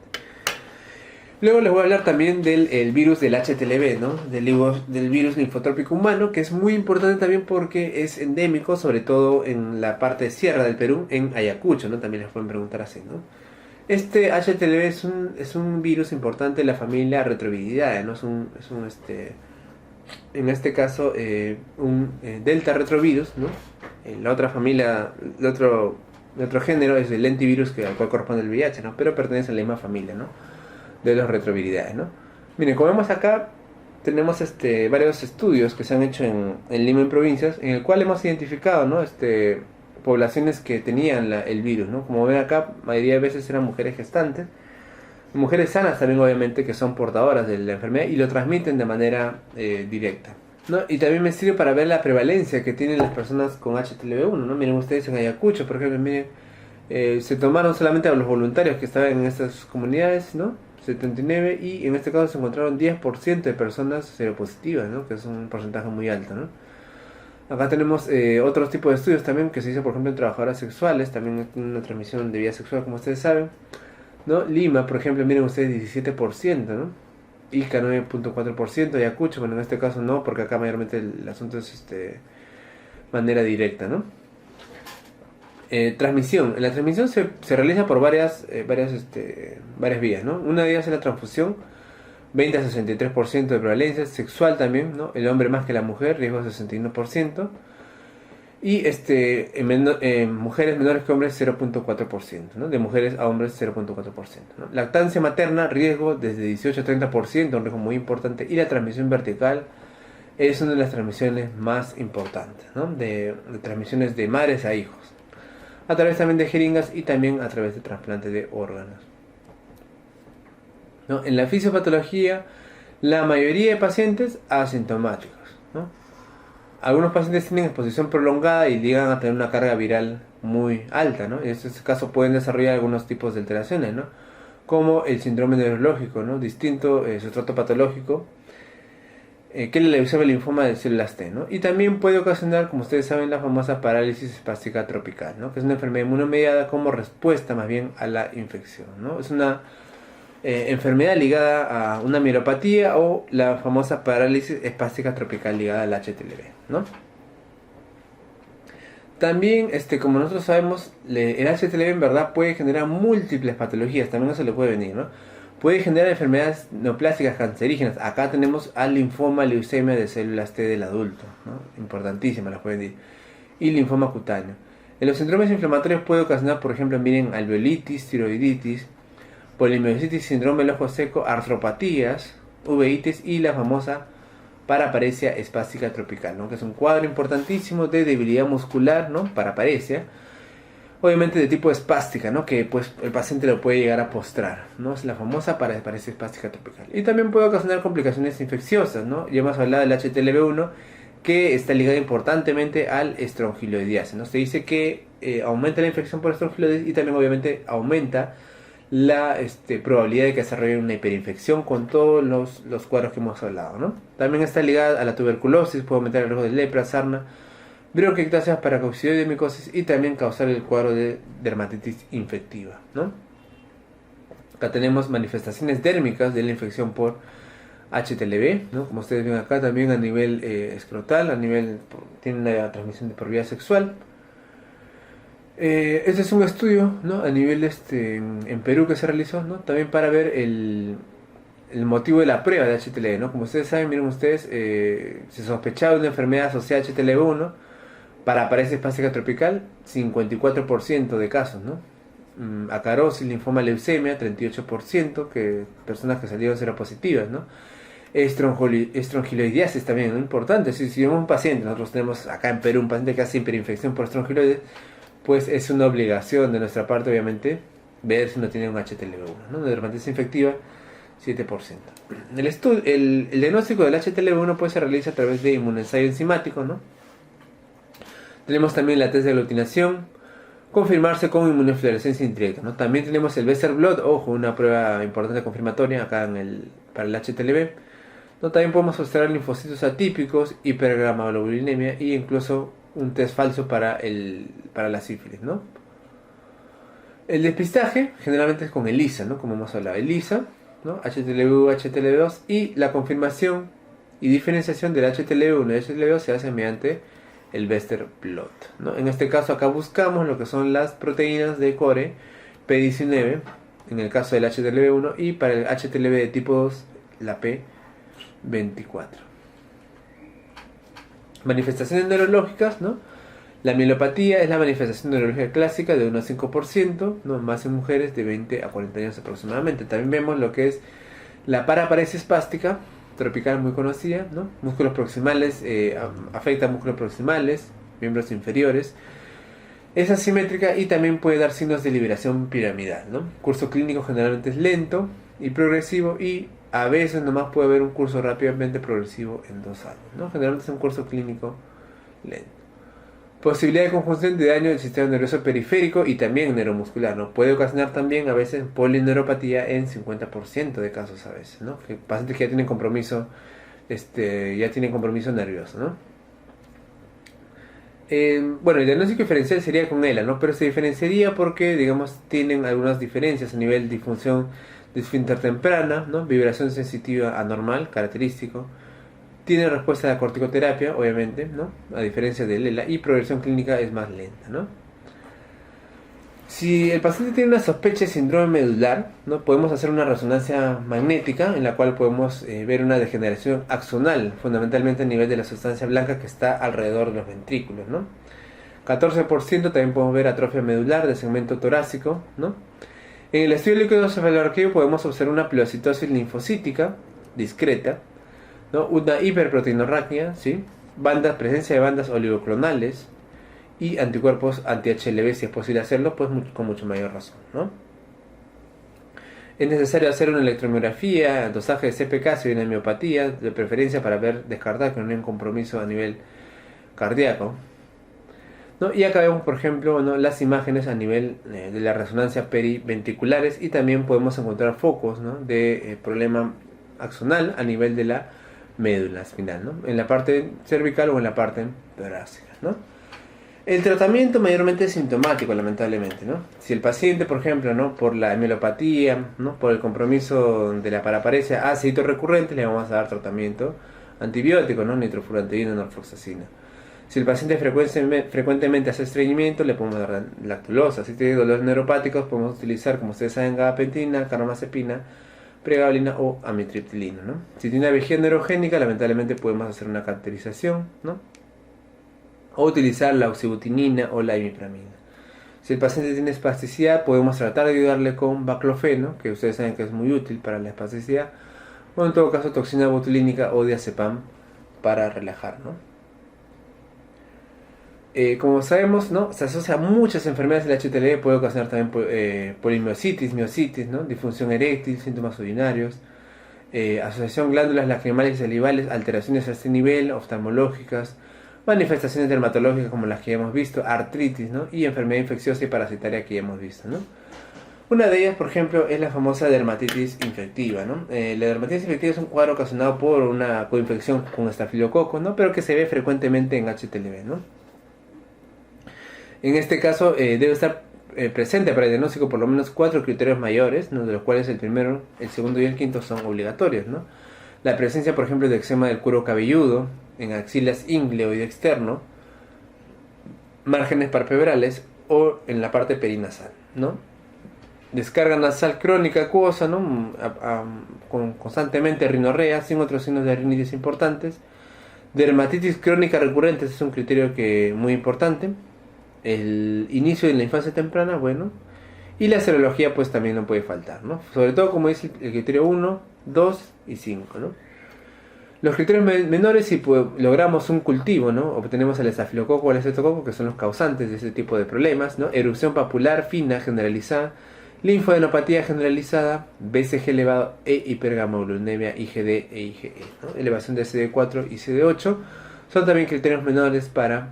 Luego les voy a hablar también del virus del HTLV, ¿no? Del virus linfotrópico humano, que es muy importante también porque es endémico, sobre todo en la parte de sierra del Perú, en Ayacucho, ¿no? También les pueden preguntar así, ¿no? Este HTLV es un virus importante de la familia Retroviridae, ¿no? En este caso, un delta retrovirus, ¿no? En la otra familia, el otro género es el lentivirus al cual corresponde el VIH, ¿no? Pero pertenece a la misma familia, ¿no?, de los retroviridae, ¿no? Miren, como vemos acá, tenemos varios estudios que se han hecho en Lima, en provincias, en el cual hemos identificado, ¿no?, poblaciones que tenían el virus, ¿no? Como ven acá, la mayoría de veces eran mujeres gestantes, mujeres sanas también, obviamente, que son portadoras de la enfermedad y lo transmiten de manera directa, ¿no? Y también me sirve para ver la prevalencia que tienen las personas con HTLV1, ¿no? Miren ustedes en Ayacucho, por ejemplo, miren, se tomaron solamente a los voluntarios que estaban en estas comunidades, ¿no?, 79, y en este caso se encontraron 10% de personas seropositivas, ¿no?, que es un porcentaje muy alto, ¿no? Acá tenemos otros tipos de estudios también que se hizo, por ejemplo, en trabajadoras sexuales, también una transmisión de vida sexual, como ustedes saben, ¿no? Lima, por ejemplo, miren ustedes, 17%, ¿no? Ica, 9.4%, Ayacucho, bueno, en este caso no, porque acá mayormente el asunto es manera directa, ¿no? Transmisión. La transmisión se realiza por varias vías, ¿no? Una de ellas es la transfusión, 20 a 63% de prevalencia. Sexual también, ¿no? El hombre más que la mujer, riesgo 61%. Y en mujeres menores que hombres, 0.4%, ¿no? De mujeres a hombres, 0.4%, ¿no? Lactancia materna, riesgo desde 18 a 30%, un riesgo muy importante. Y la transmisión vertical es una de las transmisiones más importantes, ¿no?, de transmisiones de madres a hijos, a través también de jeringas y también a través de trasplante de órganos, ¿no? En la fisiopatología, la mayoría de pacientes asintomáticos, ¿no? Algunos pacientes tienen exposición prolongada y llegan a tener una carga viral muy alta, ¿no? En este caso pueden desarrollar algunos tipos de alteraciones, ¿no?, como el síndrome neurológico, ¿no?, distinto sustrato patológico, que le leucemia linfoma de células T, ¿no? Y también puede ocasionar, como ustedes saben, la famosa parálisis espástica tropical, ¿no?, que es una enfermedad inmunomediada como respuesta más bien a la infección, ¿no? Es una enfermedad ligada a una mielopatía o la famosa parálisis espástica tropical ligada al HTLV, ¿no? También, como nosotros sabemos, el HTLV en verdad puede generar múltiples patologías, también no se le puede venir, ¿no? Puede generar enfermedades neoplásicas cancerígenas. Acá tenemos al linfoma, leucemia de células T del adulto, ¿no? Importantísima, las pueden decir. Y linfoma cutáneo. En los síndromes inflamatorios puede ocasionar, por ejemplo, miren, alveolitis, tiroiditis, polimiositis, síndrome del ojo seco, artropatías, uveitis y la famosa paraparesia espástica tropical, ¿no?, que es un cuadro importantísimo de debilidad muscular, ¿no?, paraparesia, obviamente de tipo espástica, ¿no?, que pues el paciente lo puede llegar a postrar, ¿no? Es la famosa paraparesia espástica tropical. Y también puede ocasionar complicaciones infecciosas, ¿no? Ya hemos hablado del HTLV1, que está ligado importantemente al estrongiloidiase, ¿no? Se dice que aumenta la infección por estrongiloides y también obviamente aumenta la probabilidad de que desarrolle una hiperinfección con todos los cuadros que hemos hablado, ¿no? También está ligada a la tuberculosis, puede aumentar el riesgo de lepra, sarna, bronquiectasias, paracoccidioides, micosis y también causar el cuadro de dermatitis infectiva, ¿no? Acá tenemos manifestaciones dérmicas de la infección por HTLV, ¿no? Como ustedes ven acá, también a nivel escrotal, tiene una transmisión por vía sexual. Este es un estudio, ¿no?, a nivel en Perú que se realizó, ¿no?, también para ver el motivo de la prueba de HTLV, ¿no? Como ustedes saben, miren ustedes, se sospechaba de una enfermedad asociada a HTLV1 para parálisis espástica tropical, 54% de casos, ¿no? Acarosis, linfoma, leucemia, 38%, que personas que salieron seropositivas, ¿no? Estrongiloidiasis también, ¿no?, importante. Si vemos un paciente, nosotros tenemos acá en Perú un paciente que hace hiperinfección por estrongiloides, pues es una obligación de nuestra parte, obviamente, ver si no tiene un HTLV1, ¿no? De dermatitis infectiva, 7%. El diagnóstico del HTLV1 pues se realiza a través de inmunoensayo enzimático, ¿no? Tenemos también la test de aglutinación, confirmarse con inmunofluorescencia indirecta, ¿no? También tenemos el Western Blot, ojo, una prueba importante confirmatoria acá para el HTLV, ¿no? También podemos observar linfocitos atípicos, hipergamaglobulinemia y incluso un test falso para la sífilis, ¿no? El despistaje generalmente es con ELISA, ¿no? Como hemos hablado, ELISA, ¿no? HTLV1, HTLV2, y la confirmación y diferenciación del HTLV1 y HTLV2 se hace mediante el Western Blot, ¿no? En este caso acá buscamos lo que son las proteínas de core P19 en el caso del HTLV1 y para el HTLV de tipo 2 la P24. Manifestaciones neurológicas, ¿no? La mielopatía es la manifestación neurológica clásica de 1 a 5%, ¿no? Más en mujeres de 20 a 40 años aproximadamente. También vemos lo que es la paraparesia espástica tropical, muy conocida, ¿no? Músculos proximales, afecta a músculos proximales, miembros inferiores. Es asimétrica y también puede dar signos de liberación piramidal, ¿no? Curso clínico generalmente es lento y progresivo, y a veces nomás puede haber un curso rápidamente progresivo en 2 años, ¿no? Generalmente es un curso clínico lento. Posibilidad de conjunción de daño del sistema nervioso periférico y también neuromuscular, ¿no? Puede ocasionar también a veces polineuropatía en 50% de casos a veces, ¿no? Que pacientes que ya tienen compromiso, nervioso, ¿no? Bueno, el diagnóstico diferencial sería con ELA, ¿no? Pero se diferenciaría porque, digamos, tienen algunas diferencias a nivel de disfunción de esfínter temprana, ¿no? Vibración sensitiva anormal, característico. Tiene respuesta a la corticoterapia, obviamente, ¿no? A diferencia del ELA, y progresión clínica es más lenta, ¿no? Si el paciente tiene una sospecha de síndrome medular, ¿no? Podemos hacer una resonancia magnética en la cual podemos ver una degeneración axonal, fundamentalmente a nivel de la sustancia blanca que está alrededor de los ventrículos, ¿no? 14% también podemos ver atrofia medular del segmento torácico, ¿no? En el estudio líquido-cefalorraquídeo podemos observar una pilocitosis linfocítica discreta, ¿no? Una hiperproteinorraquia, ¿sí? Presencia de bandas oligoclonales y anticuerpos anti-HLV, si es posible hacerlo, pues con mucho mayor razón, ¿no? Es necesario hacer una electromiografía, dosaje de CPK si hay una miopatía, de preferencia para descartar que no hay un compromiso a nivel cardíaco, ¿no? Y acá vemos, por ejemplo, ¿no? Las imágenes a nivel de la resonancia periventriculares, y también podemos encontrar focos, ¿no? De problema axonal a nivel de la médula espinal, ¿no? En la parte cervical o en la parte torácica, ¿no? El tratamiento mayormente es sintomático, lamentablemente, ¿no? Si el paciente, por ejemplo, ¿no? Por la mielopatía, ¿no? Por el compromiso de la paraparesia ácido recurrente, le vamos a dar tratamiento antibiótico, ¿no? Nitrofurantoína, norfloxacina. Si el paciente frecuentemente hace estreñimiento, le podemos dar lactulosa. Si tiene dolores neuropáticos, podemos utilizar, como ustedes saben, gabapentina, carbamazepina, pregabalina o amitriptilina, ¿no? Si tiene una vejiga neurogénica, lamentablemente podemos hacer una cateterización, ¿no? O utilizar la oxibutinina o la imipramina. Si el paciente tiene espasticidad, podemos tratar de ayudarle con baclofeno, que ustedes saben que es muy útil para la espasticidad, o en todo caso toxina botulínica o diazepam para relajar, ¿no? Como sabemos, ¿no? Se asocia a muchas enfermedades del HTLV, puede ocasionar también polimiositis, miositis, ¿no? Disfunción eréctil, síntomas urinarios, asociación glándulas lacrimales y salivales, alteraciones a este nivel, oftalmológicas, manifestaciones dermatológicas como las que ya hemos visto, artritis, ¿no? Y enfermedad infecciosa y parasitaria que ya hemos visto, ¿no? Una de ellas, por ejemplo, es la famosa dermatitis infectiva, ¿no? La dermatitis infectiva es un cuadro ocasionado por una coinfección con estafilococo, ¿no? Pero que se ve frecuentemente en HTLV, ¿no? En este caso debe estar presente para el diagnóstico por lo menos 4 criterios mayores, ¿no? De los cuales el primero, el segundo y el quinto son obligatorios, ¿no? La presencia, por ejemplo, de eczema del cuero cabelludo, en axilas ingleo y externo, márgenes palpebrales o en la parte perinasal, ¿no? Descarga nasal crónica acuosa, ¿no? Con constantemente rinorrea, sin otros signos de rinitis importantes. Dermatitis crónica recurrente, ese es un criterio muy importante. El inicio de la infancia temprana, bueno. Y la serología pues también no puede faltar, ¿no? Sobre todo como es el criterio 1, 2 y 5, ¿no? Los criterios menores, si logramos un cultivo, ¿no? Obtenemos el estafilococo o el estreptococo, que son los causantes de este tipo de problemas, ¿no? Erupción papular fina generalizada Linfadenopatía generalizada, BCG elevado e hipergamaglobulinemia IgD e IgE, ¿no? Elevación de CD4 y CD8 son también criterios menores para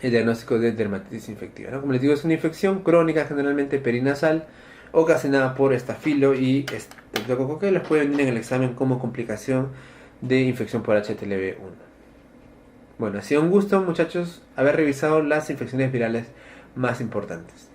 el diagnóstico de dermatitis infectiva, ¿no? Como les digo, es una infección crónica generalmente perinasal ocasionada por estafilo y estreptococo que les puede venir en el examen como complicación de infección por HTLV1. Bueno, ha sido un gusto, muchachos, haber revisado las infecciones virales más importantes.